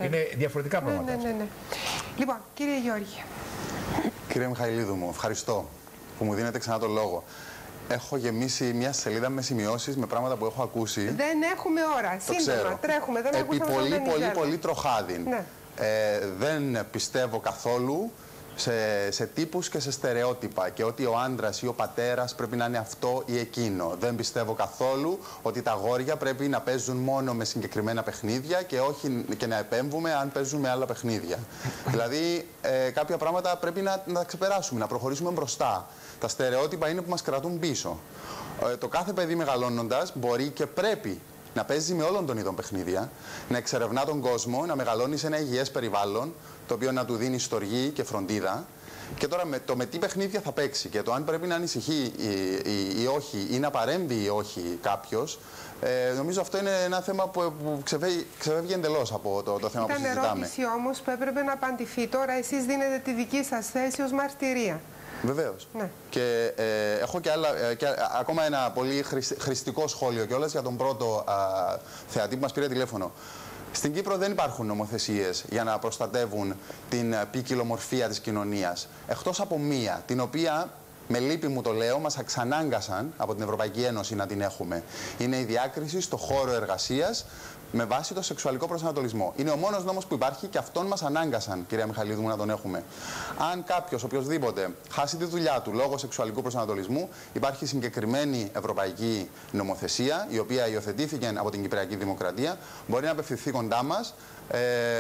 Είναι διαφορετικά πράγματα. Ναι. Λοιπόν, κύριε Γιώργη. Κύριε Μιχαηλίδου μου, ευχαριστώ που μου δίνετε ξανά το λόγο. Έχω γεμίσει μια σελίδα με σημειώσεις, με πράγματα που έχω ακούσει. Δεν έχουμε ώρα. Σύντομα, τρέχουμε. Δεν επί πολύ τροχάδιν. Ναι. Δεν πιστεύω καθόλου σε τύπους και σε στερεότυπα και ότι ο άντρας ή ο πατέρας πρέπει να είναι αυτό ή εκείνο. Δεν πιστεύω καθόλου ότι τα αγόρια πρέπει να παίζουν μόνο με συγκεκριμένα παιχνίδια και όχι και να επέμβουμε αν παίζουν με άλλα παιχνίδια. Δηλαδή κάποια πράγματα πρέπει να τα ξεπεράσουμε, να προχωρήσουμε μπροστά. Τα στερεότυπα είναι που μας κρατούν πίσω. Το κάθε παιδί μεγαλώνοντας μπορεί και πρέπει να παίζει με όλων των ειδών παιχνίδια, να εξερευνά τον κόσμο, να μεγαλώνει σε ένα υγιές περιβάλλον, το οποίο να του δίνει στοργή και φροντίδα. Και τώρα με τι παιχνίδια θα παίξει και το αν πρέπει να ανησυχεί ή όχι, ή να παρέμβει ή όχι κάποιος, νομίζω αυτό είναι ένα θέμα που ξεφεύγει εντελώς από το θέμα που συζητάμε. Ήταν ερώτηση όμως που έπρεπε να απαντηθεί. Τώρα εσείς δίνετε τη δική σας θέση ως μαρτυρία. Βεβαίως. Ναι. Και έχω και ακόμα ένα πολύ χρηστικό σχόλιο κιόλας για τον πρώτο θεατή που μας πήρε τηλέφωνο. Στην Κύπρο δεν υπάρχουν νομοθεσίες για να προστατεύουν την ποικιλομορφία της κοινωνίας. Εκτός από μία, την οποία, με λύπη μου το λέω, μας εξανάγκασαν από την Ευρωπαϊκή Ένωση να την έχουμε. Είναι η διάκριση στο χώρο εργασίας με βάση το σεξουαλικό προσανατολισμό. Είναι ο μόνος νόμος που υπάρχει και αυτόν μας ανάγκασαν, κυρία Μιχαηλίδου μου, να τον έχουμε. Αν κάποιος, οποιοδήποτε, χάσει τη δουλειά του λόγω σεξουαλικού προσανατολισμού, υπάρχει συγκεκριμένη ευρωπαϊκή νομοθεσία, η οποία υιοθετήθηκε από την Κυπριακή Δημοκρατία, μπορεί να απευθυνθεί κοντά μας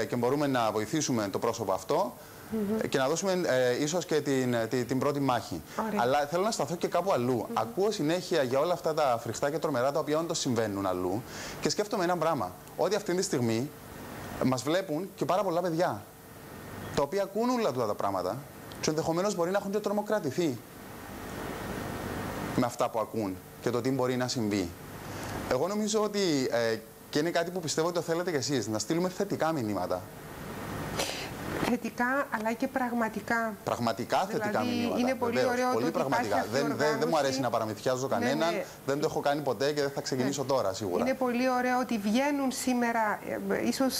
και μπορούμε να βοηθήσουμε το πρόσωπο αυτό. Και να δώσουμε ίσως και την πρώτη μάχη. Ωραία. Αλλά θέλω να σταθώ και κάπου αλλού. Ακούω συνέχεια για όλα αυτά τα φρικτά και τρομερά τα οποία όντως συμβαίνουν αλλού και σκέφτομαι ένα πράγμα. Ότι αυτή τη στιγμή μας βλέπουν και πάρα πολλά παιδιά τα οποία ακούν όλα αυτά τα πράγματα και ενδεχομένως μπορεί να έχουν και τρομοκρατηθεί με αυτά που ακούν και το τι μπορεί να συμβεί. Εγώ νομίζω ότι και είναι κάτι που πιστεύω ότι το θέλετε κι εσείς, να στείλουμε θετικά μηνύματα. Θετικά, αλλά και πραγματικά. Πραγματικά θετικά δηλαδή, μηνύματα. Είναι πολύ βεβαίως, ωραίο πολύ ότι πραγματικά. Δεν μου αρέσει να παραμυθιάζω κανέναν. Ναι. Δεν το έχω κάνει ποτέ και δεν θα ξεκινήσω τώρα σίγουρα. Είναι πολύ ωραίο ότι βγαίνουν σήμερα, ίσως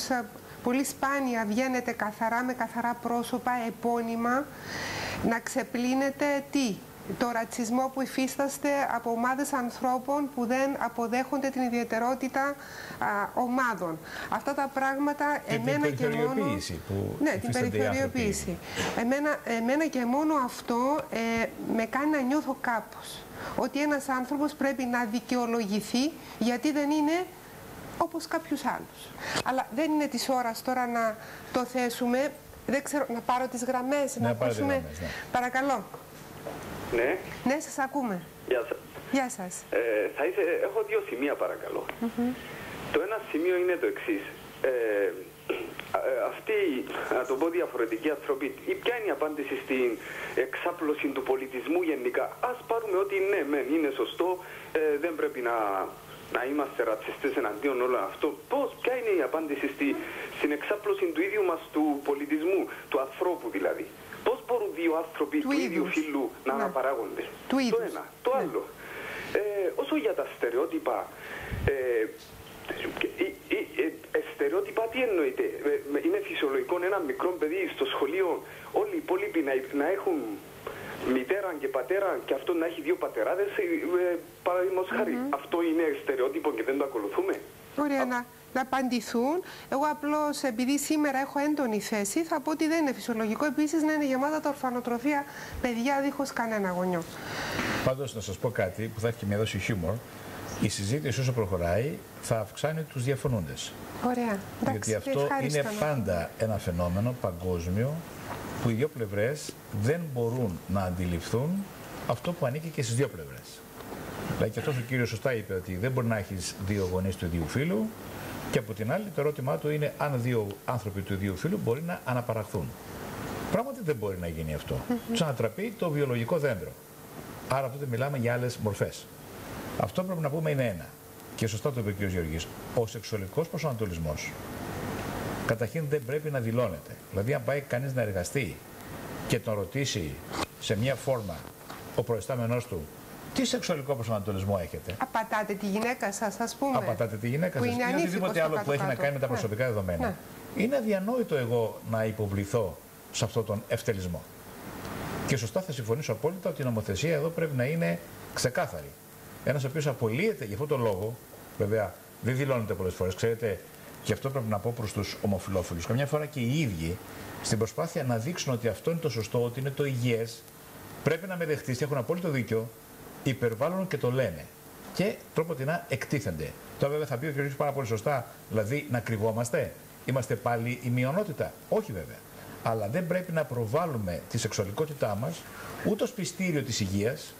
πολύ σπάνια βγαίνετε καθαρά, με καθαρά πρόσωπα, επώνυμα, να ξεπλύνετε τι? Το ρατσισμό που υφίσταστε από ομάδες ανθρώπων που δεν αποδέχονται την ιδιαιτερότητα ομάδων. Αυτά τα πράγματα και εμένα την και μόνο... Ναι, την περιθωριοποίηση. Εμένα και μόνο αυτό με κάνει να νιώθω κάπως. Ότι ένας άνθρωπος πρέπει να δικαιολογηθεί γιατί δεν είναι όπως κάποιους άλλους. Αλλά δεν είναι της ώρας τώρα να το θέσουμε. Δεν ξέρω, να πάρω τις γραμμές, να ακούσουμε. Ναι. Παρακαλώ. Ναι. Ναι, σας ακούμε. Γεια σας. Γεια σας. Έχω δύο σημεία παρακαλώ. Το ένα σημείο είναι το εξής. Αυτοί, να το πω διαφορετικοί άνθρωποι, ποια είναι η απάντηση στην εξάπλωση του πολιτισμού γενικά? Ας πάρουμε ότι ναι, είναι σωστό, δεν πρέπει να είμαστε ρατσιστές εναντίον όλων αυτό. Ποια είναι η απάντηση στην εξάπλωση του ίδιου μας του πολιτισμού, του ανθρώπου δηλαδή? Πώς μπορούν δύο άνθρωποι του ίδιου φύλου να αναπαράγονται? Το ένα. Το άλλο. Όσο για τα στερεότυπα, στερεότυπα τι εννοείται? Είναι φυσιολογικό ένα μικρό παιδί στο σχολείο όλοι οι υπόλοιποι να έχουν μητέρα και πατέρα και αυτό να έχει δύο πατεράδες, παραδείγματος χάρη. Αυτό είναι στερεότυπο και δεν το ακολουθούμε? Ωραία, να απαντηθούν. Εγώ απλώς, επειδή σήμερα έχω έντονη θέση, θα πω ότι δεν είναι φυσιολογικό επίσης να είναι γεμάτα τα ορφανοτροφία παιδιά δίχως κανένα γονιό. Πάντως, να σας πω κάτι που θα έχει και μια δόση χιούμορ. Η συζήτηση όσο προχωράει θα αυξάνει τους διαφωνούντες. Ωραία. Γιατί αυτό είναι πάντα ένα φαινόμενο παγκόσμιο που οι δύο πλευρές δεν μπορούν να αντιληφθούν αυτό που ανήκει και στις δύο πλευρές. Δηλαδή και αυτός ο κύριος σωστά είπε ότι δεν μπορεί να έχεις δύο γονείς του ίδιου φύλου και από την άλλη το ερώτημά του είναι αν δύο άνθρωποι του ίδιου φύλου μπορεί να αναπαραχθούν. Πράγματι δεν μπορεί να γίνει αυτό. Τους ανατραπεί το βιολογικό δέντρο. Άρα τότε μιλάμε για άλλες μορφές. Αυτό πρέπει να πούμε είναι ένα. Και σωστά το είπε ο κ. Γεωργής. Ο σεξουαλικός προσανατολισμός καταρχήν δεν πρέπει να δηλώνεται. Δηλαδή, αν πάει κανείς να εργαστεί και τον ρωτήσει σε μια φόρμα ο προϊστάμενός του τι σεξουαλικό προσανατολισμό έχετε? Απατάτε τη γυναίκα σας, ας πούμε. Απατάτε τη γυναίκα σας ή οτιδήποτε άλλο που έχει να κάνει με τα προσωπικά δεδομένα. Είναι αδιανόητο εγώ να υποβληθώ σε αυτόν τον ευτελισμό. Και σωστά θα συμφωνήσω απόλυτα ότι η νομοθεσία εδώ πρέπει να είναι ξεκάθαρη. Ένας ο οποίος απολύεται για αυτόν τον λόγο, βέβαια δεν δηλώνεται πολλές φορές, ξέρετε, και αυτό πρέπει να πω προς τους ομοφυλόφιλους. Καμιά φορά και οι ίδιοι στην προσπάθεια να δείξουν ότι αυτό είναι το σωστό, ότι είναι το υγιές, πρέπει να με δεχτείς και έχουν απόλυτο δίκιο, υπερβάλλουν και το λένε. Και τρόποτινά εκτίθενται. Τώρα βέβαια θα πει ο κ. πάρα πολύ σωστά, δηλαδή να κρυβόμαστε, είμαστε πάλι η μειονότητα. Όχι βέβαια. Αλλά δεν πρέπει να προβάλλουμε τη σεξουαλικότητά μας ούτε ως πιστήριο της υγείας,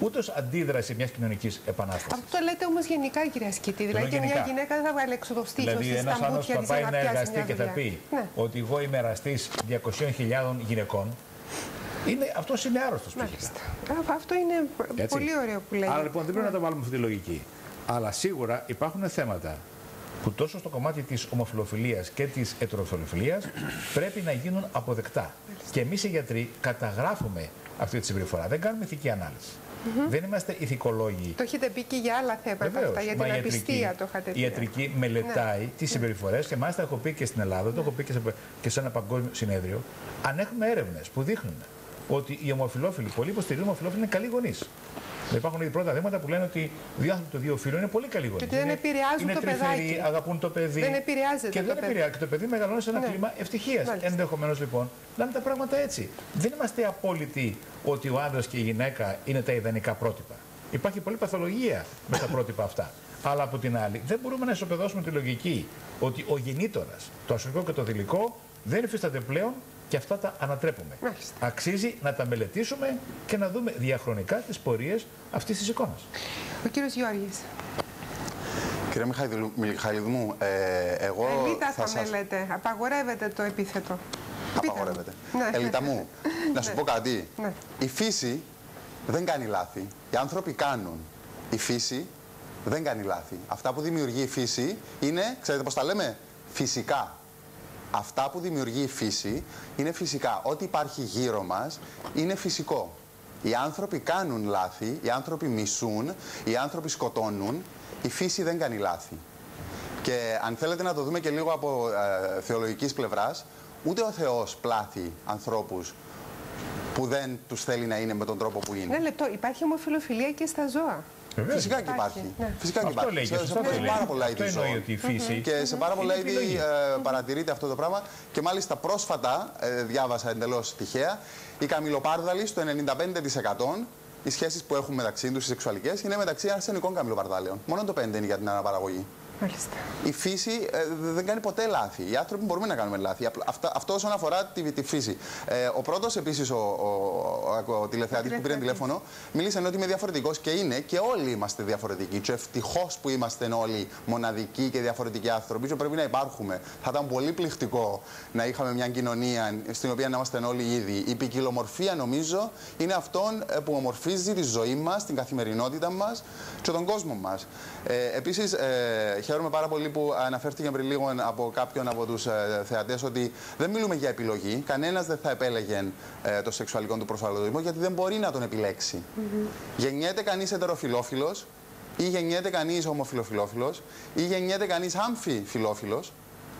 ούτε ως αντίδραση μιας κοινωνικής επανάστασης. Αυτό το λέτε όμως γενικά, κυρία Σκήτη. Δηλαδή και μια γυναίκα δεν θα βγάλει έξω το στήθος της, δηλαδή ένας άνθρωπος που θα πάει να εργαστεί και θα πει ότι εγώ είμαι εραστής 200.000 γυναικών, αυτός είναι άρρωστος ψυχικά. Αυτό είναι πολύ ωραίο που λέγεται. Άρα λοιπόν δεν πρέπει να το βάλουμε αυτή τη λογική. Αλλά σίγουρα υπάρχουν θέματα που τόσο στο κομμάτι της ομοφυλοφιλίας και της ετεροφιλοφιλίας πρέπει να γίνουν αποδεκτά. Και εμείς οι γιατροί καταγράφουμε αυτή τη συμπεριφορά. Δεν κάνουμε ηθική ανάλυση. Δεν είμαστε ηθικολόγοι. Το έχετε πει και για άλλα θέματα αυτά, για την απιστία το είχατε πει. Η ιατρική μελετάει τις συμπεριφορές και μάλιστα έχω πει και στην Ελλάδα, το έχω πει και σε ένα παγκόσμιο συνέδριο. Αν έχουμε έρευνες που δείχνουν ότι οι ομοφυλόφιλοι, πολλοί υποστηρίζουν ομοφυλόφιλοι είναι καλοί γονείς. Υπάρχουν ήδη πρώτα δείγματα που λένε ότι οι άνθρωποι των δύο φύλων είναι πολύ καλοί γονείς. Και δεν επηρεάζουν το παιδάκι. Αγαπούν το παιδί. Δεν επηρεάζεται και δεν επηρεάζει. Και το παιδί μεγαλώνει σε ένα κλίμα ευτυχίας. Ενδεχομένως λοιπόν να είναι τα πράγματα έτσι. Δεν είμαστε απόλυτοι ότι ο άντρας και η γυναίκα είναι τα ιδανικά πρότυπα. Υπάρχει πολλή παθολογία με τα πρότυπα αυτά. Αλλά από την άλλη δεν μπορούμε να ισοπεδώσουμε τη λογική ότι ο γεννήτορας, το ασωλικό και το θηλυκό δεν υφίσταται πλέον. Και αυτά τα ανατρέπουμε. Αξίζει να τα μελετήσουμε και να δούμε διαχρονικά τις πορείες αυτής της εικόνας. Ο κύριος Γιώργης. Κύριε Μιχαηλίδου, εγώ θα με λέτε. Απαγορεύεται το επίθετο. Απαγορεύεται. Ελίτα μου, να σου πω κάτι. Η φύση δεν κάνει λάθη. Οι άνθρωποι κάνουν. Η φύση δεν κάνει λάθη. Αυτά που δημιουργεί η φύση είναι, ξέρετε πώς τα λέμε, φυσικά. Αυτά που δημιουργεί η φύση είναι φυσικά. Ό,τι υπάρχει γύρω μας είναι φυσικό. Οι άνθρωποι κάνουν λάθη, οι άνθρωποι μισούν, οι άνθρωποι σκοτώνουν. Η φύση δεν κάνει λάθη. Και αν θέλετε να το δούμε και λίγο από θεολογικής πλευράς, ούτε ο Θεός πλάθει ανθρώπους που δεν τους θέλει να είναι με τον τρόπο που είναι. Ένα λεπτό, υπάρχει ομοφυλοφιλία και στα ζώα. Φυσικά και υπάρχει. Φυσικά και υπάρχει. Σε πάρα πολλά είδη ζώων. Και σε πάρα πολλά είδη παρατηρείται αυτό το πράγμα. Και μάλιστα πρόσφατα, διάβασα εντελώς τυχαία, οι καμιλοπάρδαλοι στο 95% οι σχέσεις που έχουν μεταξύ τους, οι σεξουαλικές, είναι μεταξύ αρσενικών καμιλοπαρδάλεων. Μόνο το 5% είναι για την αναπαραγωγή. Μάλιστα. Η φύση δεν κάνει ποτέ λάθη. Οι άνθρωποι μπορούμε να κάνουμε λάθη. Αυτό όσον αφορά τη φύση. Ο πρώτος επίσης ο τηλεθεατής που πήρε τηλέφωνο μίλησε ότι είμαι διαφορετικός και είναι και όλοι είμαστε διαφορετικοί. Και ευτυχώς που είμαστε όλοι μοναδικοί και διαφορετικοί άνθρωποι, και πρέπει να υπάρχουμε. Θα ήταν πολύ πληκτικό να είχαμε μια κοινωνία στην οποία να είμαστε όλοι ίδιοι. Η ποικιλομορφία νομίζω είναι αυτόν που ομορφίζει τη ζωή μας, την καθημερινότητα μας και τον κόσμο μας. Επίσης, χαίρομαι πάρα πολύ που αναφέρθηκε πριν λίγο από κάποιον από τους θεατές ότι δεν μιλούμε για επιλογή. Κανένας δεν θα επέλεγε το σεξουαλικό του προσανατολισμό γιατί δεν μπορεί να τον επιλέξει. Γεννιέται κανείς ετεροφιλόφιλος ή γεννιέται κανείς ομοφιλοφιλόφιλος ή γεννιέται κανείς άμφιφιλόφιλος.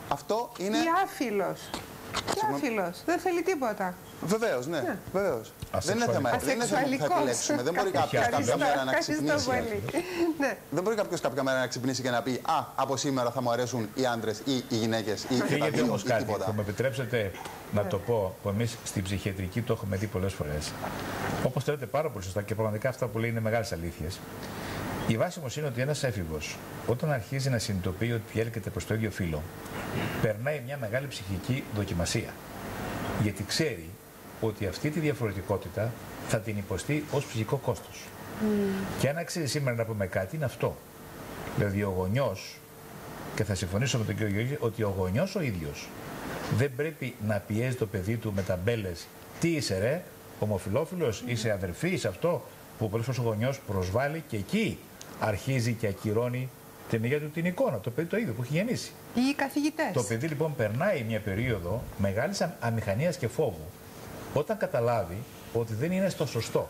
Αυτό είναι... Ή άφιλος. Και άφιλος. Δεν θέλει τίποτα. Βεβαίως, ναι. Βεβαίως. Δεν είναι θέμα που θα επιλέξουμε. Δεν μπορεί κάποιος κάποια μέρα να ξυπνήσει. Δεν μπορεί κάποιος κάποια μέρα να ξυπνήσει και να πει «Α, από σήμερα θα μου αρέσουν οι άντρες ή οι γυναίκες ή τα δύο ή κάτι, τίποτα». Θα μου επιτρέψετε να το πω που εμείς στην ψυχιατρική το έχουμε δει πολλές φορές. Όπως το λέτε πάρα πολύ σωστά και πραγματικά αυτά που λέει είναι μεγάλες αλήθειες. Η βάση όμως είναι ότι ένας έφηβος, όταν αρχίζει να συνειδητοποιεί ότι διέλκεται προς το ίδιο φύλο, περνάει μια μεγάλη ψυχική δοκιμασία. Γιατί ξέρει ότι αυτή τη διαφορετικότητα θα την υποστεί ως ψυχικό κόστος. Και αν αξίζει σήμερα να πούμε κάτι, είναι αυτό. Δηλαδή ο γονιός, και θα συμφωνήσω με τον κύριο Γιώργη, ότι ο γονιός ο ίδιος δεν πρέπει να πιέζει το παιδί του με ταμπέλες. Τι είσαι ρε, ομοφυλόφιλος, είσαι αδερφή, είσαι αυτό, που πολλές φορές ο γονιός προσβάλλει και εκεί αρχίζει και ακυρώνει την ίδια του την εικόνα, το παιδί το ίδιο που έχει γεννήσει. Ή οι καθηγητές. Το παιδί λοιπόν περνάει μια περίοδο μεγάλης αμηχανίας και φόβου όταν καταλάβει ότι δεν είναι στο σωστό.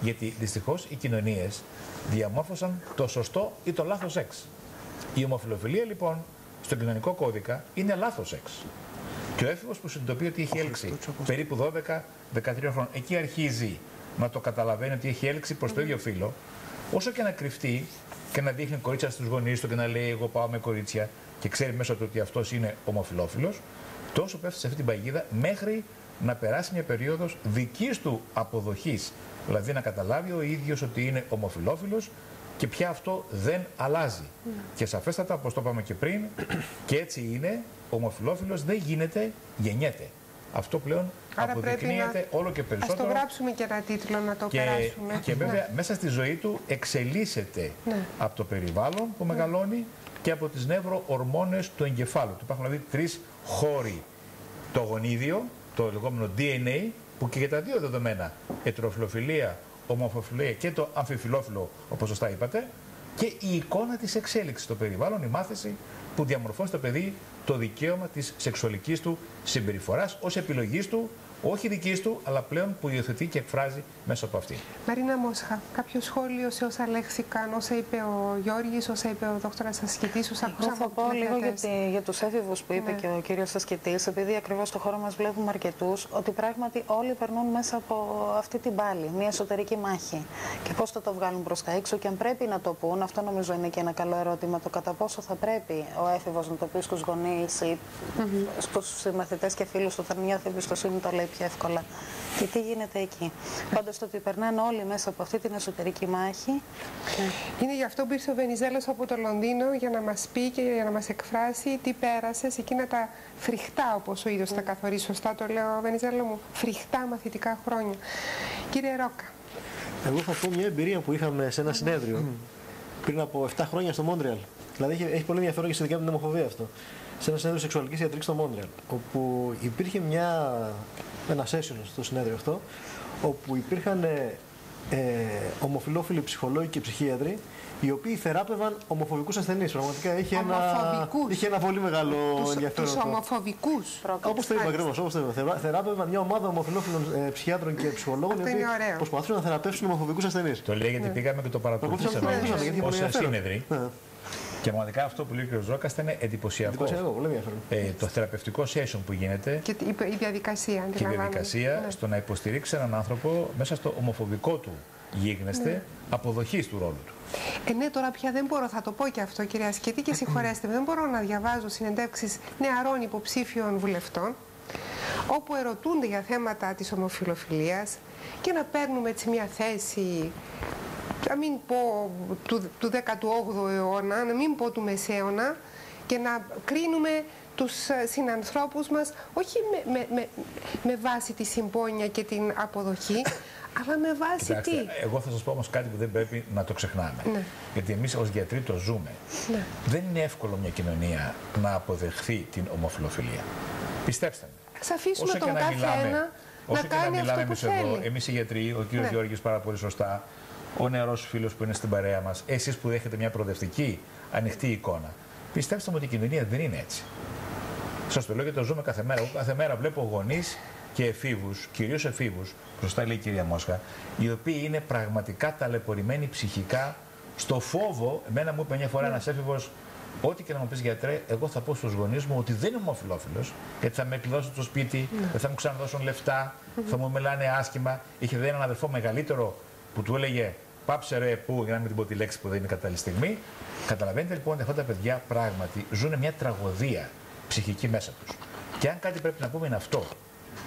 Γιατί δυστυχώς οι κοινωνίες διαμόρφωσαν το σωστό ή το λάθος σεξ. Η ομοφυλοφιλία λοιπόν στον κοινωνικό κώδικα είναι λάθος σεξ. Και ο έφηβος που συνειδητοποιεί ότι έχει έλξη περίπου 12-13 χρόνια, εκεί αρχίζει να το καταλαβαίνει ότι έχει έλξη προς το ίδιο φύλο, όσο και να κρυφτεί και να δείχνει κορίτσια στους γονείς του και να λέει εγώ πάω με κορίτσια και ξέρει μέσα του ότι αυτός είναι ομοφυλόφιλος, τόσο πέφτει σε αυτή την παγίδα μέχρι να περάσει μια περίοδος δικής του αποδοχής. Δηλαδή να καταλάβει ο ίδιος ότι είναι ομοφυλόφιλος και πια αυτό δεν αλλάζει. Και σαφέστατα, όπως το είπαμε και πριν, και έτσι είναι, ο ομοφυλόφιλος δεν γίνεται, γεννιέται. Αυτό πλέον αποδεικνύεται όλο και περισσότερο. Ας το γράψουμε και ένα τίτλο να το περάσουμε. Και βέβαια μέσα στη ζωή του εξελίσσεται από το περιβάλλον που μεγαλώνει και από τις νευροορμόνες του εγκεφάλου. Υπάρχουν δηλαδή 3 χώροι. Το γονίδιο, το λεγόμενο DNA, που και για τα δύο δεδομένα, ετεροφιλοφιλία, ομοφιλοφιλία και το αμφιφιλόφιλο, όπως σωστά είπατε, και η εικόνα της εξέλιξης στο περιβάλλον, η μάθηση που διαμορφώνει στο παιδί το δικαίωμα της σεξουαλικής του συμπεριφοράς ως επιλογής του, όχι δικής του, αλλά πλέον που υιοθετεί και εκφράζει μέσα από αυτή. Μαρίνα Μόσχα, κάποιο σχόλιο σε όσα λέχθηκαν, όσα είπε ο Γιώργης, όσα είπε ο δόκτωρας Ασκητής, όσα ακούσαμε? Θα πω λίγο για τους έφηβους που είπε και ο κύριος Ασκητής, επειδή ακριβώς στο χώρο μας βλέπουμε αρκετούς, ότι πράγματι όλοι περνούν μέσα από αυτή την πάλη, μια εσωτερική μάχη. Και πώς θα το βγάλουν προς τα έξω και αν πρέπει να το πούν, αυτό νομίζω είναι και ένα καλό ερώτημα, το κατά πόσο θα πρέπει ο έφηβος να το πει στους γονείς ή στους μαθητές και φίλους του, όταν νιώθει εμπιστοσύνη το λέει πιο εύκολα. Και τι γίνεται εκεί. Πάντως το ότι περνάνε όλοι μέσα από αυτή την εσωτερική μάχη. Είναι γι' αυτό που ήρθε ο Βενιζέλος από το Λονδίνο για να μας πει και για να μας εκφράσει τι πέρασε σε εκείνα τα φρικτά, όπως ο ίδιος τα καθορίζει σωστά, το λέω Βενιζέλο μου, φρικτά μαθητικά χρόνια. Κύριε Ρόκα. Εγώ θα πω μια εμπειρία που είχαμε σε ένα συνέδριο πριν από 7 χρόνια στο Μόντρεαλ. Δηλαδή έχει πολύ ενδιαφέρον και στη δικιά μου την ομοφοβία αυτό. Σε ένα συνέδριο σεξουαλικής ιατρικής στο Μόντρεαλ, όπου υπήρχε ένα session στο συνέδριο αυτό, όπου υπήρχαν ομοφυλόφιλοι ψυχολόγοι και ψυχίατροι, οι οποίοι θεράπευαν ομοφοβικούς ασθενείς. Πραγματικά είχε ένα πολύ μεγάλο ενδιαφέρον. Τους ομοφοβικούς. Όπως το είπα ακριβώς, όπως το είπα. Θεράπευαν μια ομάδα ομοφυλόφιλων ψυχιάτρων και ψυχολόγων, οι οποίοι προσπαθούσαν να θεραπεύσουν ομοφοβικούς ασθενείς. Το λέει γιατί πήγαμε και το παρακολουθήσαμε ως συνέδροι. Και πραγματικά αυτό που λέει ο κ. Ζώκας ήταν εντυπωσιακό. Το θεραπευτικό session που γίνεται και η διαδικασία, και η διαδικασία στο να υποστηρίξει έναν άνθρωπο μέσα στο ομοφοβικό του γίγνεσθε αποδοχής του ρόλου του. Ναι, τώρα πια δεν μπορώ, θα το πω και αυτό, κυρία Ασκητή, και συγχωρέστε με, δεν μπορώ να διαβάζω συνεντεύξεις νεαρών υποψήφιων βουλευτών, όπου ερωτούνται για θέματα της ομοφυλοφιλίας και να παίρνουμε έτσι μια θέση, να μην πω του 18ου αιώνα, να μην πω του Μεσαίωνα, και να κρίνουμε τους συνανθρώπους μας όχι με βάση τη συμπόνια και την αποδοχή, αλλά με βάση Κοιτάξτε, τι. Εγώ θα σας πω όμως κάτι που δεν πρέπει να το ξεχνάμε. Ναι. Γιατί εμείς ως γιατροί το ζούμε. Ναι. Δεν είναι εύκολο μια κοινωνία να αποδεχθεί την ομοφυλοφιλία. Πιστέψτε με. Ας αφήσουμε τον καθένα να κάνει αυτό που θέλει. Εμείς οι γιατροί, ο κύριος Γιώργης πάρα πολύ σωστά, ο νεαρός φίλος που είναι στην παρέα μας, εσείς που δέχετε μια προοδευτική, ανοιχτή εικόνα. Πιστέψτε μου ότι η κοινωνία δεν είναι έτσι. Σας το λέω γιατί το ζούμε κάθε μέρα. Εγώ κάθε μέρα βλέπω γονείς και εφήβους, κυρίως εφήβους, σωστά λέει η κυρία Μόσχα, οι οποίοι είναι πραγματικά ταλαιπωρημένοι ψυχικά, στο φόβο. Εμένα μου είπε μια φορά ένας έφηβος, ό,τι και να μου πεις γιατρέ, εγώ θα πω στους γονείς μου ότι δεν είμαι ομοφυλόφιλος, γιατί θα με εκδώσουν στο σπίτι, δεν θα μου ξαναδώσουν λεφτά, θα μου μιλάνε άσχημα. Είχε δει έναν αδερφό μεγαλύτερο που του έλεγε πάψε ρε που, για να μην την πω τη λέξη που δεν είναι κατάλληλη στιγμή. Καταλαβαίνετε λοιπόν ότι αυτά τα παιδιά πράγματι ζουν μια τραγωδία ψυχική μέσα τους. Και αν κάτι πρέπει να πούμε είναι αυτό.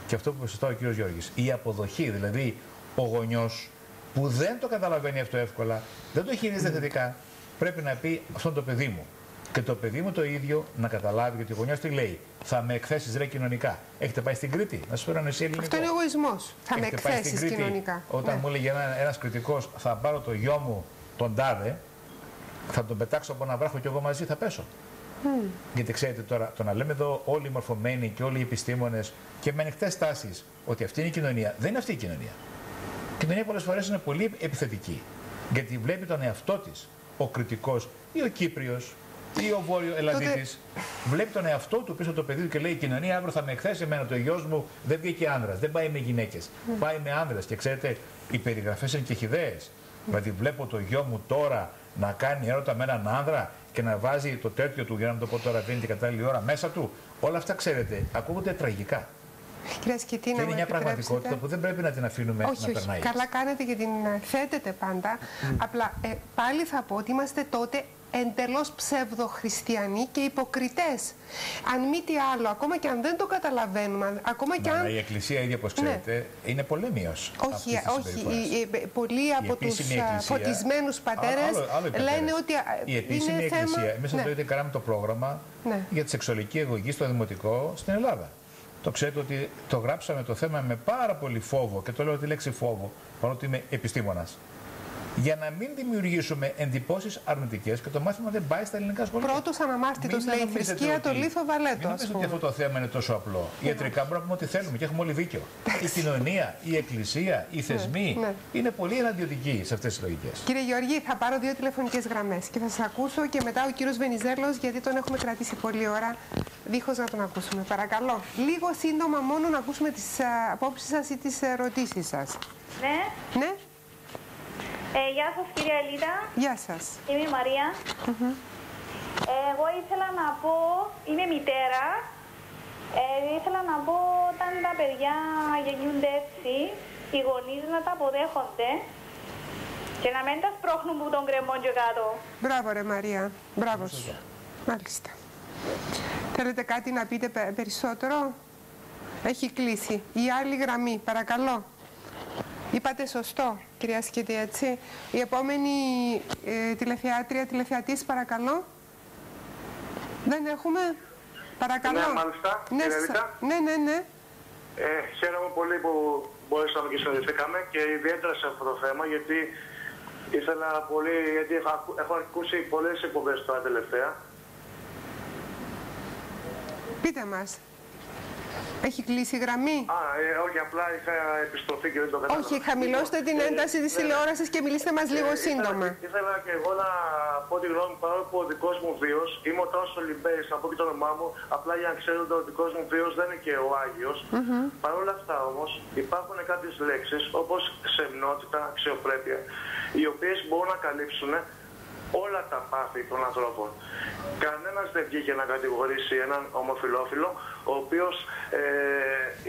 Και αυτό που είπε σωστά ο κ. Γιώργης. Η αποδοχή, δηλαδή ο γονιός που δεν το καταλαβαίνει αυτό εύκολα, δεν το χειρίζεται θετικά, πρέπει να πει αυτό είναι το παιδί μου. Και το παιδί μου το ίδιο να καταλάβει, γιατί ο γονιός τι λέει, θα με εκθέσεις ρε κοινωνικά. Έχετε πάει στην Κρήτη, να σας φέρω ένα εσύ ελληνικό. Αυτό είναι εγωισμός. Θα με εκθέσεις κοινωνικά. Όταν μου έλεγε ένας κριτικός, θα πάρω το γιο μου τον τάδε, θα τον πετάξω από ένα βράχο και εγώ μαζί θα πέσω. Γιατί ξέρετε τώρα, το να λέμε εδώ όλοι οι μορφωμένοι και όλοι οι επιστήμονες και με ανοιχτές τάσεις ότι αυτή είναι η κοινωνία, δεν είναι αυτή η κοινωνία. Η κοινωνία πολλές φορές είναι πολύ επιθετική. Γιατί βλέπει τον εαυτό της ο κριτικός ή ο Κύπριος ή ο Βόρειο Ελλαδίτης. Βλέπει τον εαυτό του πίσω από το παιδί του και λέει: η κοινωνία αύριο θα με εκθέσει εμένα. Το γιος μου δεν βγήκε άνδρας, δεν πάει με γυναίκες. Πάει με άνδρες. Και ξέρετε, οι περιγραφές είναι και χυδαίες. Δηλαδή, βλέπω το γιο μου τώρα να κάνει έρωτα με έναν άνδρα και να βάζει το τέτοιο του, για να το πω τώρα, δίνει την κατάλληλη ώρα μέσα του. Όλα αυτά, ξέρετε, ακούγονται τραγικά. Κυρία Σκητή, και είναι μια πραγματικότητα που δεν πρέπει να την αφήνουμε να περνάει. Καλά κάνετε και την θέτετε πάντα. Απλά πάλι θα πω ότι είμαστε τότε εντελώς ψευδοχριστιανοί και υποκριτές. Αν μη τι άλλο, ακόμα και αν δεν το καταλαβαίνουμε, ακόμα και αν... Η Εκκλησία ίδια, όπως ξέρετε, είναι πολέμιος. Όχι, πολλοί από τους φωτισμένους πατέρες λένε ότι η επίσημη Εκκλησία, εμείς θα το δείτε, κάναμε το πρόγραμμα για τη σεξουαλική αγωγή στο Δημοτικό στην Ελλάδα. Το ξέρετε ότι το γράψαμε το θέμα με πάρα πολύ φόβο, και το λέω τη λέξη φόβο, παρότι είμαι επιστήμονας. Για να μην δημιουργήσουμε εντυπώσεις αρνητικές, και το μάθημα δεν πάει στα ελληνικά σχολεία. Πρώτος αναμάρτητος, λέει η θρησκεία, το λίθο βαλέτο. Μην νομίζετε ότι αυτό το θέμα είναι τόσο απλό. Ιατρικά μπορούμε να πούμε ό,τι θέλουμε και έχουμε όλοι δίκιο. Η κοινωνία, η Εκκλησία, οι θεσμοί είναι πολύ εναντιωτικοί σε αυτές τις λογικές. Κύριε Γεωργή, θα πάρω 2 τηλεφωνικές γραμμές και θα σας ακούσω, και μετά ο κύριος Βενιζέλος, γιατί τον έχουμε κρατήσει πολλή ώρα, δίχως να τον ακούσουμε. Παρακαλώ, λίγο σύντομα μόνο να ακούσουμε τις απόψεις σας ή τις ερωτήσεις σας. Ναι. Γεια σας, κυρία Ελίτα. Γεια σας. Είμαι η Μαρία. Εγώ ήθελα να πω, είμαι μητέρα. Ήθελα να πω, όταν τα παιδιά γεννιούνται έτσι, οι γονείς να τα αποδέχονται και να μην τα σπρώχνουν που τον κρεμό και κάτω. Μπράβο ρε Μαρία. Μπράβο σου. Μάλιστα. Θέλετε κάτι να πείτε περισσότερο? Έχει κλείσει η άλλη γραμμή, παρακαλώ. Είπατε σωστό, κυρία Σκητή, έτσι. Η επόμενη τηλεθεατής, παρακαλώ. Δεν έχουμε. Παρακαλώ. Ναι, μάλιστα. Ναι. Χαίρομαι πολύ που μπορέσαμε και συναντηθήκαμε, και ιδιαίτερα σε αυτό το θέμα, γιατί ήθελα πολύ, γιατί έχω ακούσει πολλές εκπομπές τώρα τελευταία. Πείτε μας. Έχει κλείσει η γραμμή? Όχι, απλά είχα επιστροφή και δεν το κατάλαβα. Όχι, χαμηλώστε την ένταση της τηλεόρασης και μιλήστε μας λίγο σύντομα. Ήθελα και εγώ να πω τη γνώμη μου, παρόλο που ο δικός μου βίος, είμαι ο Τάσος Ολυμπέης, να πω και το όνομά μου, απλά για να ξέρετε ότι ο δικός μου βίος δεν είναι και ο Άγιος. Παρ' όλα αυτά όμως υπάρχουν κάποιες λέξεις όπως σεμνότητα, αξιοπρέπεια, οι οποίες μπορούν να καλύψουν όλα τα πάθη των ανθρώπων. Κανένας δεν βγήκε να κατηγορήσει έναν ομοφυλόφιλο, ο οποίος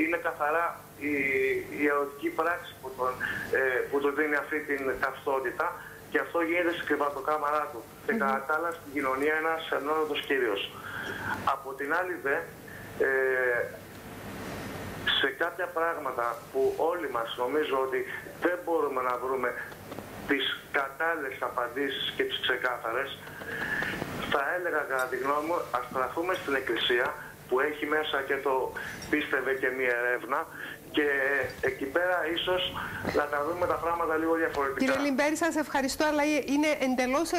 είναι καθαρά η ερωτική πράξη που του δίνει αυτή την ταυτότητα, και αυτό γίνεται στην κρεβατοκάμαρά του. Και κατά τα άλλα στην κοινωνία ένας ανώνυμος κύριος. Από την άλλη δε, σε κάποια πράγματα που όλοι μας νομίζω ότι δεν μπορούμε να βρούμε τις κατάλληλες απαντήσεις και τις ξεκάθαρες, θα έλεγα κατά τη γνώμη μου, ας στραφούμε στην Εκκλησία που έχει μέσα και το πίστευε και μία έρευνα, και εκεί πέρα ίσως να τα δούμε τα πράγματα λίγο διαφορετικά. Κύριε Λιμπέρη, σας ευχαριστώ, αλλά είναι εντελώς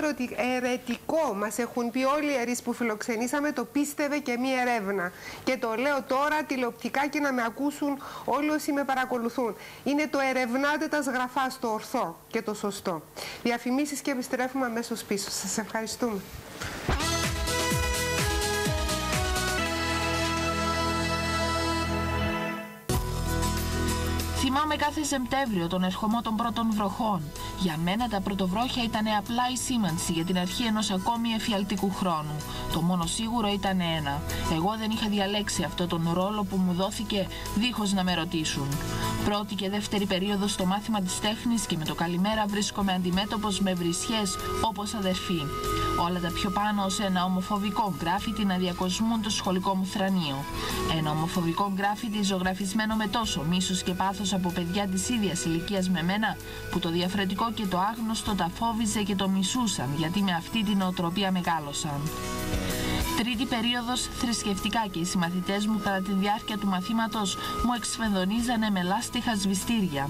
αιρετικό. Μας έχουν πει όλοι οι ιερείς που φιλοξενήσαμε, το πίστευε και μία έρευνα. Και το λέω τώρα τηλεοπτικά και να με ακούσουν όλοι όσοι με παρακολουθούν. Είναι το ερευνάτε τα σγραφά στο ορθό και το σωστό. Διαφημίσεις και επιστρέφουμε αμέσως πίσω. Σας ευχαριστούμε. Θυμάμαι κάθε Σεπτέμβριο τον ερχομό των πρώτων βροχών. Για μένα τα πρωτοβρόχια ήταν απλά η σήμανση για την αρχή ενός ακόμη εφιαλτικού χρόνου. Το μόνο σίγουρο ήταν ένα. Εγώ δεν είχα διαλέξει αυτό τον ρόλο που μου δόθηκε δίχως να με ρωτήσουν. Πρώτη και δεύτερη περίοδος στο μάθημα της τέχνης και με το καλημέρα βρίσκομαι αντιμέτωπος με βρισιές όπως αδερφοί. Όλα τα πιο πάνω ως ένα ομοφοβικό γκράφιτι να διακοσμούν το σχολικό μου θρανείο. Ένα ομοφοβικό γκράφιτι ζωγραφισμένο με τόσο μίσος και πάθος από παιδιά της ίδιας ηλικίας με μένα, που το διαφορετικό και το άγνωστο τα φόβιζε και το μισούσαν, γιατί με αυτή την νοοτροπία μεγάλωσαν. Τρίτη περίοδος θρησκευτικά, και οι συμμαθητές μου κατά τη διάρκεια του μαθήματος μου εξφενδονίζανε με λάστιχα σβηστήρια.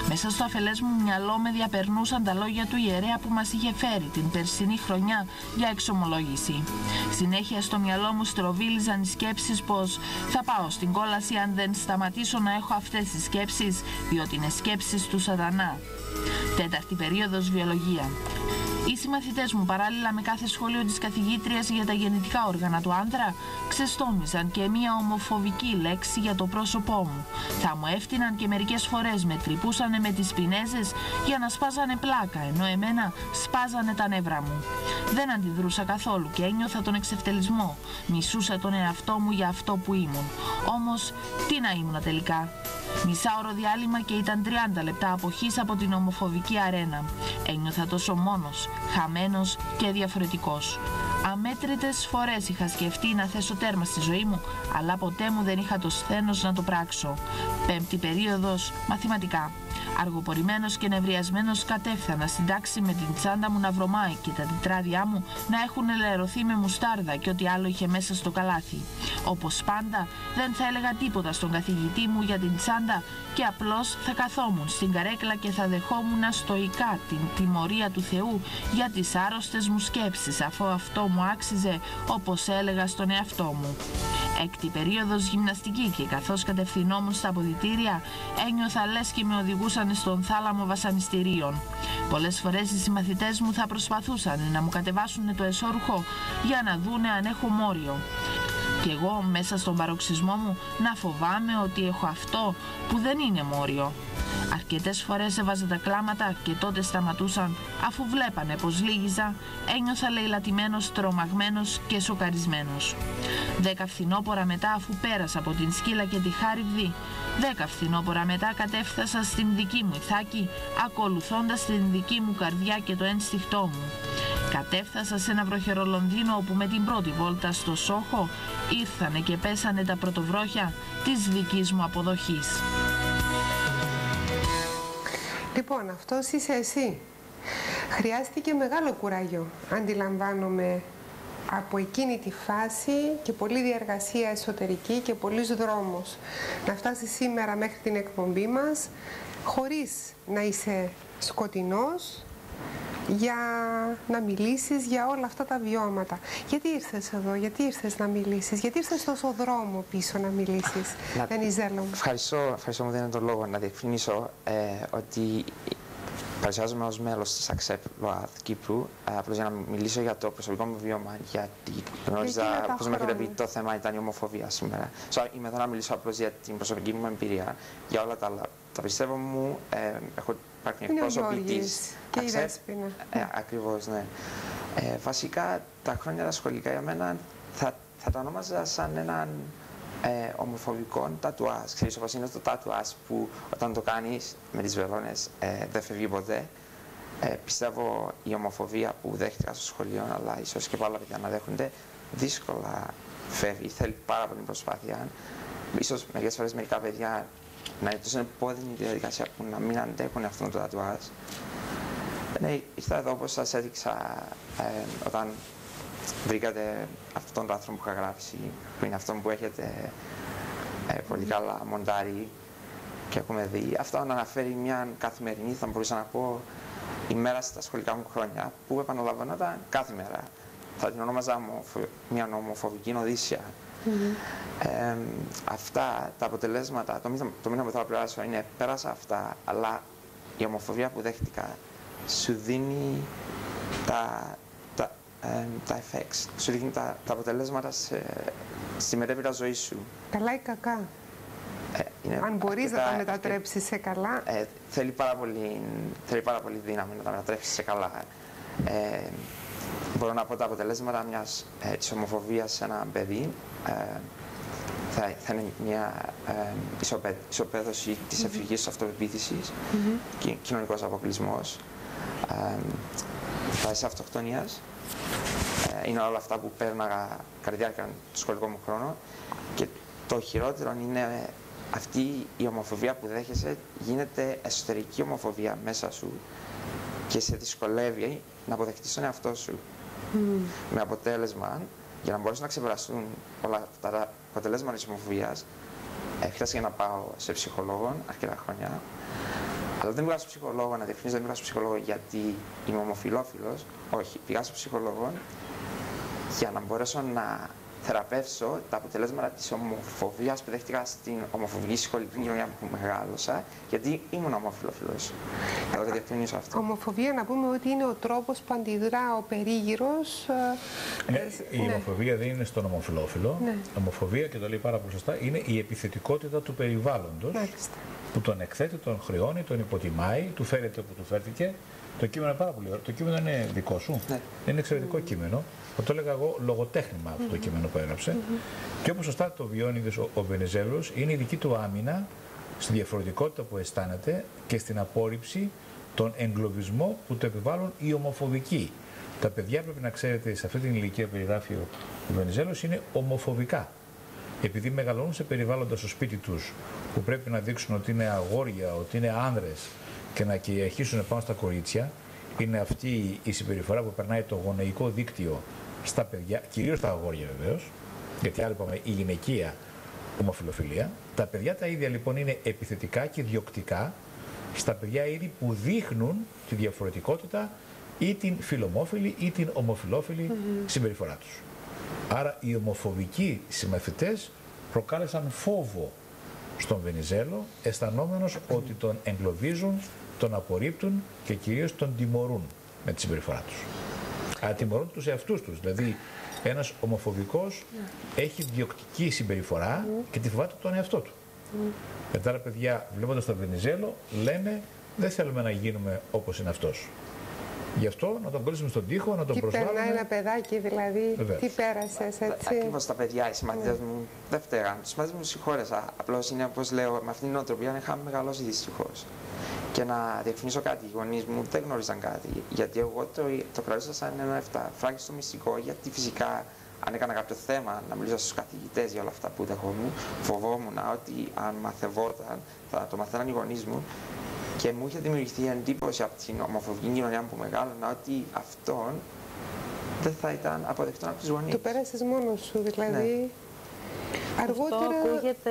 Μέσα στο αφελές μου μυαλό με διαπερνούσαν τα λόγια του ιερέα που μας είχε φέρει την περσινή χρονιά για εξομολόγηση. Συνέχεια στο μυαλό μου στροβίλιζαν οι σκέψεις πως θα πάω στην κόλαση αν δεν σταματήσω να έχω αυτές τις σκέψεις, διότι είναι σκέψεις του σατανά. Τέταρτη περίοδος βιολογία. Οι συμμαθητές μου, παράλληλα με κάθε σχόλιο της καθηγήτριας για τα γεννητικά όργανα του άντρα, ξεστόμιζαν και μία ομοφοβική λέξη για το πρόσωπό μου. Θα μου έφτυναν και μερικές φορές με τρυπούσανε με τις πινέζες για να σπάζανε πλάκα, ενώ εμένα σπάζανε τα νεύρα μου. Δεν αντιδρούσα καθόλου και ένιωθα τον εξευτελισμό. Μισούσα τον εαυτό μου για αυτό που ήμουν. Όμως, τι να ήμουνα τελικά? Μισάωρο διάλειμμα και ήταν 30 λεπτά αποχής από την ομοφοβική αρένα. Ένιωθα τόσο μόνος, χαμένος και διαφορετικός. Αμέτρητες φορές είχα σκεφτεί να θέσω τέρμα στη ζωή μου, αλλά ποτέ μου δεν είχα το σθένος να το πράξω. 5η περίοδος, μαθηματικά. Αργοπορημένος και νευριασμένος κατέφθανα στην τάξη με την τσάντα μου να βρωμάει και τα τετράδια μου να έχουν ελερωθεί με μουστάρδα και ό,τι άλλο είχε μέσα στο καλάθι. Όπως πάντα, δεν θα έλεγα τίποτα στον καθηγητή μου για την τσάντα και απλώς θα καθόμουν στην καρέκλα και θα δεχόμουν στοικά την τιμωρία του Θεού για τις άρρωστες μου σκέψεις, αφού αυτό μου άξιζε, όπως έλεγα στον εαυτό μου. 6η περίοδος, γυμναστική, και καθώς κατευθυνόμουν στα αποδυτήρια ένιωθα λες και με οδηγούσαν στον θάλαμο βασανιστήριων. Πολλές φορές οι συμμαθητές μου θα προσπαθούσαν να μου κατεβάσουν το εσώρουχο για να δούνε αν έχω μόριο. Και εγώ μέσα στον παροξισμό μου να φοβάμαι ότι έχω αυτό που δεν είναι μόριο. Αρκετές φορές έβαζα τα κλάματα και τότε σταματούσαν αφού βλέπανε πως λύγιζα. Ένιωθα λαιλατημένος, τρομαγμένος και σοκαρισμένος. 10 φθινόπορα μετά, αφού πέρασα από την Σκύλα και τη Χάριβδη, 10 φθινόπορα μετά κατέφτασα στην δική μου Ιθάκη, ακολουθώντας την δική μου καρδιά και το ένστικτό μου. Κατέφτασα σε ένα βροχερό Λονδίνο όπου με την πρώτη βόλτα στο Σόχο ήρθανε και πέσανε τα πρωτοβρόχια της δικής μου αποδοχής. Λοιπόν, αυτός είσαι εσύ. Χρειάστηκε μεγάλο κουράγιο, αντιλαμβάνομαι, από εκείνη τη φάση και πολλή διαργασία εσωτερική και πολλής δρόμος να φτάσεις σήμερα μέχρι την εκπομπή μας χωρίς να είσαι σκοτεινός, για να μιλήσεις για όλα αυτά τα βιώματα. Γιατί ήρθες εδώ, γιατί ήρθες να μιλήσεις, γιατί ήρθες τόσο δρόμο πίσω να μιλήσεις, Βενιζέλο μου? Ευχαριστώ μου δίνετε τον λόγο να διευκρινίσω ότι παρουσιάζομαι ως μέλος της ΑΞΕΠ ΛΟΑΔ Κύπρου, απλώς για να μιλήσω για το προσωπικό μου βίωμα, γιατί γνώριζα, όπως με έχετε πει, το θέμα ήταν η ομοφοβία σήμερα. Είμαι εδώ να μιλήσω απλώς για την προσωπική μου εμπειρία, για όλα τα άλλα. Τα πιστεύω μου, υπάρχουν εκπρόσωποι της ΑΞΕΠ. Ακριβώς, ναι. Βασικά, τα χρόνια τα σχολικά για μένα θα τα ονόμαζα σαν έναν ομοφοβικό τατουάζ. Ξέρεις όπως είναι το τατουάζ που όταν το κάνεις με τις βελόνες δεν φεύγει ποτέ. Πιστεύω η ομοφοβία που δέχτηκα στο σχολείο, αλλά ίσως και πολλά παιδιά να δέχονται, δύσκολα φεύγει. Θέλει πάρα πολύ προσπάθεια. Ίσως μερικές φορές μερικά παιδιά να είναι τόσο επώδυνη τη διαδικασία που να μην αντέχουν αυτό το τατουάζ. Ναι, ήρθα εδώ όπως σας έδειξα όταν βρήκατε αυτόν τον άνθρωπο που είχα γράψει, που είναι αυτόν που έχετε πολύ καλά μοντάρει και έχουμε δει. Αυτό να αναφέρει μια καθημερινή, θα μπορούσα να πω, ημέρα στα σχολικά μου χρόνια που επαναλαμβανόταν κάθε μέρα. Θα την ονόμαζα μια ομοφοβική οδύσσια. Αυτά τα αποτελέσματα, το μήνυμα που θα περάσω είναι πέρασα αυτά, αλλά η ομοφοβία που δέχτηκα σου δίνει τα effects, σου δίνει τα αποτελέσματα στη μετέπειτα ζωή σου. Καλά ή κακά? Αν μπορείς να τα μετατρέψεις σε καλά. Θέλει πάρα πολύ δύναμη να τα μετατρέψεις σε καλά. Μπορώ να πω τα αποτελέσματα της ομοφοβίας σε ένα παιδί. Θα είναι μια ισοπαίδωση της ευφυγής αυτοπεποίθησης, κοινωνικός αποκλεισμός, φάσεις αυτοκτονίας. Είναι όλα αυτά που πέρναγα κατά τη διάρκεια του σχολικού μου χρόνου και το χειρότερο είναι αυτή η ομοφοβία που δέχεσαι γίνεται εσωτερική ομοφοβία μέσα σου και σε δυσκολεύει να αποδεχτείς τον εαυτό σου. Με αποτέλεσμα, για να μπορέσουν να ξεπεραστούν όλα τα αποτελέσματα της ομοφοβίας, χρειάστηκε να πάω σε ψυχολόγο αρκετά χρόνια. Αλλά δεν πήγα στο ψυχολόγο, να διευθύνω, δεν πήγα στο ψυχολόγο γιατί είμαι ομοφυλόφιλος. Όχι, πήγα στο ψυχολόγο για να μπορέσω να θεραπεύσω τα αποτελέσματα της ομοφοβίας που δέχτηκα στην ομοφοβική σχολή την κοινωνία που μεγάλωσα, γιατί ήμουν ομοφιλόφιλος. Θα το διευκρινίσω αυτό. Ομοφοβία, να πούμε ότι είναι ο τρόπος που αντιδρά ο περίγυρος. Η ομοφοβία δεν είναι στον ομοφιλόφιλο. Η ομοφοβία, και το λέει πάρα πολύ σωστά, είναι η επιθετικότητα του περιβάλλοντος. Μάλιστα. Που τον εκθέτει, τον χρεώνει, τον υποτιμάει, του φέρεται όπου του φέρθηκε. Το κείμενο είναι πάρα πολύ ωραίο. Το κείμενο είναι δικό σου. Είναι εξαιρετικό κείμενο. Θα το έλεγα εγώ λογοτέχνημα αυτό το κείμενο που έγραψε. Και όπως σωστά το βιώνει ο Βενιζέλος, είναι η δική του άμυνα στη διαφορετικότητα που αισθάνεται και στην απόρριψη τον εγκλωβισμό που το επιβάλλουν οι ομοφοβικοί. Τα παιδιά, πρέπει να ξέρετε, σε αυτή την ηλικία περιγράφει ο Βενιζέλος, είναι ομοφοβικά. Επειδή μεγαλώνουν σε περιβάλλοντα στο σπίτι τους που πρέπει να δείξουν ότι είναι αγόρια, ότι είναι άνδρες και να κυριαρχήσουν πάνω στα κορίτσια, είναι αυτή η συμπεριφορά που περνάει το γονεϊκό δίκτυο στα παιδιά, κυρίως στα αγόρια βεβαίως, γιατί άλλο είπαμε η γυναικεία ομοφιλοφιλία. Τα παιδιά τα ίδια λοιπόν είναι επιθετικά και διοκτικά στα παιδιά ήδη που δείχνουν τη διαφορετικότητα ή την φιλομόφιλη ή την ομοφιλόφιλη συμπεριφορά τους. Άρα οι ομοφοβικοί συμμαθητές προκάλεσαν φόβο στον Βενιζέλο, αισθανόμενος ότι τον εγκλωβίζουν, τον απορρίπτουν και κυρίως τον τιμωρούν με τη συμπεριφορά τους. Αλλά τιμωρούν τους εαυτούς τους. Δηλαδή ένας ομοφοβικός έχει διοκτική συμπεριφορά και τη φοβάται τον εαυτό του. Μετά τα παιδιά, βλέποντας τον Βενιζέλο, λένε δεν θέλουμε να γίνουμε όπως είναι αυτός. Γι' αυτό να τον κολλήσουμε στον τοίχο, να τον προσβάλλουμε. Τι περνάει ένα παιδάκι δηλαδή, βεβαίως. Τι πέρασες, έτσι. Ακριβώς τα παιδιά, οι συμμαθητές μου δεν φταίγαν. Τους συμμαθητές μου συγχώρεσα. Απλώς είναι, όπως λέω, με αυτήν την νοοτροπία είχαμε μεγαλώσει δυστυχώς. Και να διευκρινίσω κάτι, οι γονείς μου δεν γνώριζαν κάτι. Γιατί εγώ το κρατούσα σαν ένα φράγιστο μυστικό, γιατί φυσικά αν έκανα κάποιο θέμα να μιλήσω στους καθηγητές για όλα αυτά που δεχόμουν, φοβόμουν ότι αν μαθευόταν θα το μαθαίναν οι γονείς μου. Και μου είχε δημιουργηθεί εντύπωση από την ομοφοβική κοινωνία που μεγάλωνα ότι αυτόν δεν θα ήταν αποδεκτό από τους γονείς. Το πέρασες μόνος σου, δηλαδή. Αργότερα. Αυτό ακούγεται,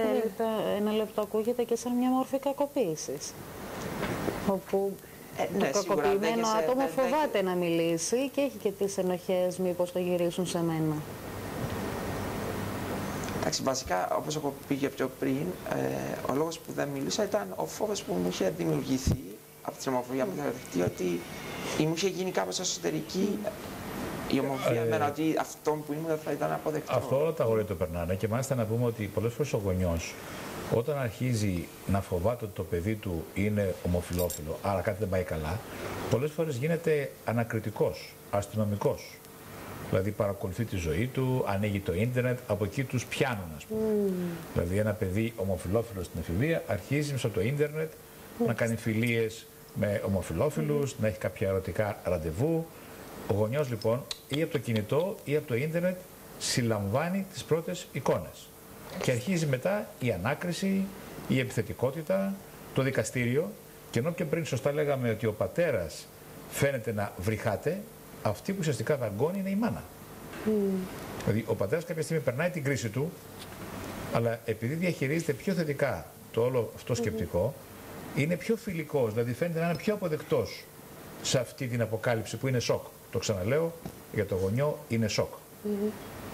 ένα λεπτό ακούγεται και σαν μια μορφή κακοποίησης. Όπου το κακοποιημένο άτομο φοβάται να μιλήσει και έχει και τις ενοχές μήπως το γυρίσουν σε μένα. Εντάξει, βασικά, όπως έχω πει και πιο πριν, ο λόγος που δεν μίλησα ήταν ο φόβος που μου είχε δημιουργηθεί από την ομοφοβία που είχα δεχτεί, ότι μου είχε γίνει κάπως εσωτερική η ομοφοβία εμένα, ότι αυτόν που ήμουν δεν θα ήταν αποδεκτό. Αυτό όλα τα αγόρια το περνάνε και μάλιστα να πούμε ότι πολλές φορές ο γονιός, όταν αρχίζει να φοβάται ότι το παιδί του είναι ομοφυλόφιλο, άρα κάτι δεν πάει καλά, πολλές φορές γίνεται ανακριτικός, αστυνομικός. Δηλαδή παρακολουθεί τη ζωή του, ανοίγει το ίντερνετ, από εκεί τους πιάνουν, ας πούμε. Δηλαδή ένα παιδί ομοφυλόφιλο στην εφηβεία αρχίζει μέσα από το ίντερνετ να κάνει φιλίες με ομοφυλόφιλους, να έχει κάποια ερωτικά ραντεβού. Ο γονιός λοιπόν ή από το κινητό ή από το ίντερνετ συλλαμβάνει τις πρώτες εικόνες. Και αρχίζει μετά η ανάκριση, η επιθετικότητα, το δικαστήριο. Και ενώ και πριν σωστά λέγαμε ότι ο πατέρας φαίνεται να βρυχάται, αυτή που ουσιαστικά δαγκώνει είναι η μάνα. Δηλαδή ο πατέρας κάποια στιγμή περνάει την κρίση του, αλλά επειδή διαχειρίζεται πιο θετικά το όλο αυτό σκεπτικό, είναι πιο φιλικός, δηλαδή φαίνεται να είναι πιο αποδεκτός σε αυτή την αποκάλυψη που είναι σοκ. Το ξαναλέω, για το γονιό είναι σοκ.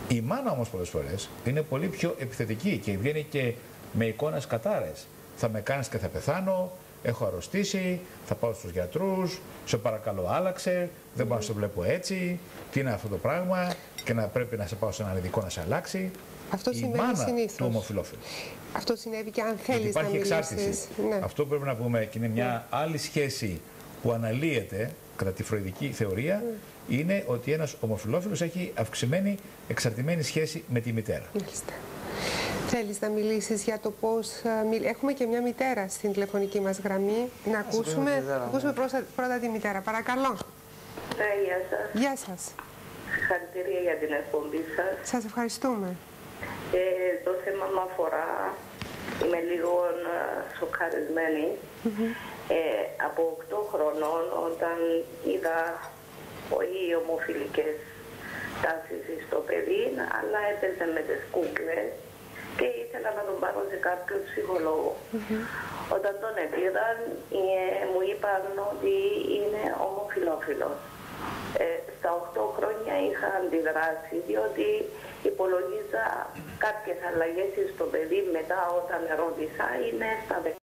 Η μάνα όμως πολλές φορές είναι πολύ πιο επιθετική και βγαίνει και με εικόνες κατάρες. Θα με κάνεις και θα πεθάνω, έχω αρρωστήσει, θα πάω στους γιατρούς, σε παρακαλώ άλλαξε, δεν μπορώ να σε βλέπω έτσι, τι είναι αυτό το πράγμα και να πρέπει να σε πάω σε έναν ειδικό να σε αλλάξει. Αυτό η μάνα του ομοφυλόφιλου. Αυτό συνέβη και αν θέλεις υπάρχει να μιλήσεις. Εξάρτηση. Ναι. Αυτό που πρέπει να πούμε και είναι μια άλλη σχέση που αναλύεται κατά τη φροηδική θεωρία, είναι ότι ένας ομοφυλόφιλος έχει αυξημένη εξαρτημένη σχέση με τη μητέρα. Μάλιστα. Θέλεις να μιλήσεις για το πώς... Έχουμε και μια μητέρα στην τηλεφωνική μας γραμμή. Να ακούσουμε πρώτα τη μητέρα. Παρακαλώ. Γεια σας. Γεια σας. Συγχαρητήρια για την εκπομπή σας. Σας ευχαριστούμε. Το θέμα μου αφορά, είμαι λίγο σοκαρισμένη. Από 8 χρονών, όταν είδα πολύ ομοφιλικές τάσεις στο παιδί, αλλά έπαιζε με τις κούκλες και ήθελα να τον πάρω σε κάποιο ψυχολόγο. Όταν τον επήραν, μου είπαν ότι είναι ομοφυλόφιλος. Στα 8 χρόνια είχα αντιδράσει, διότι υπολόγιζα κάποιες αλλαγές στο παιδί μετά όταν ρώτησα είναι στα 15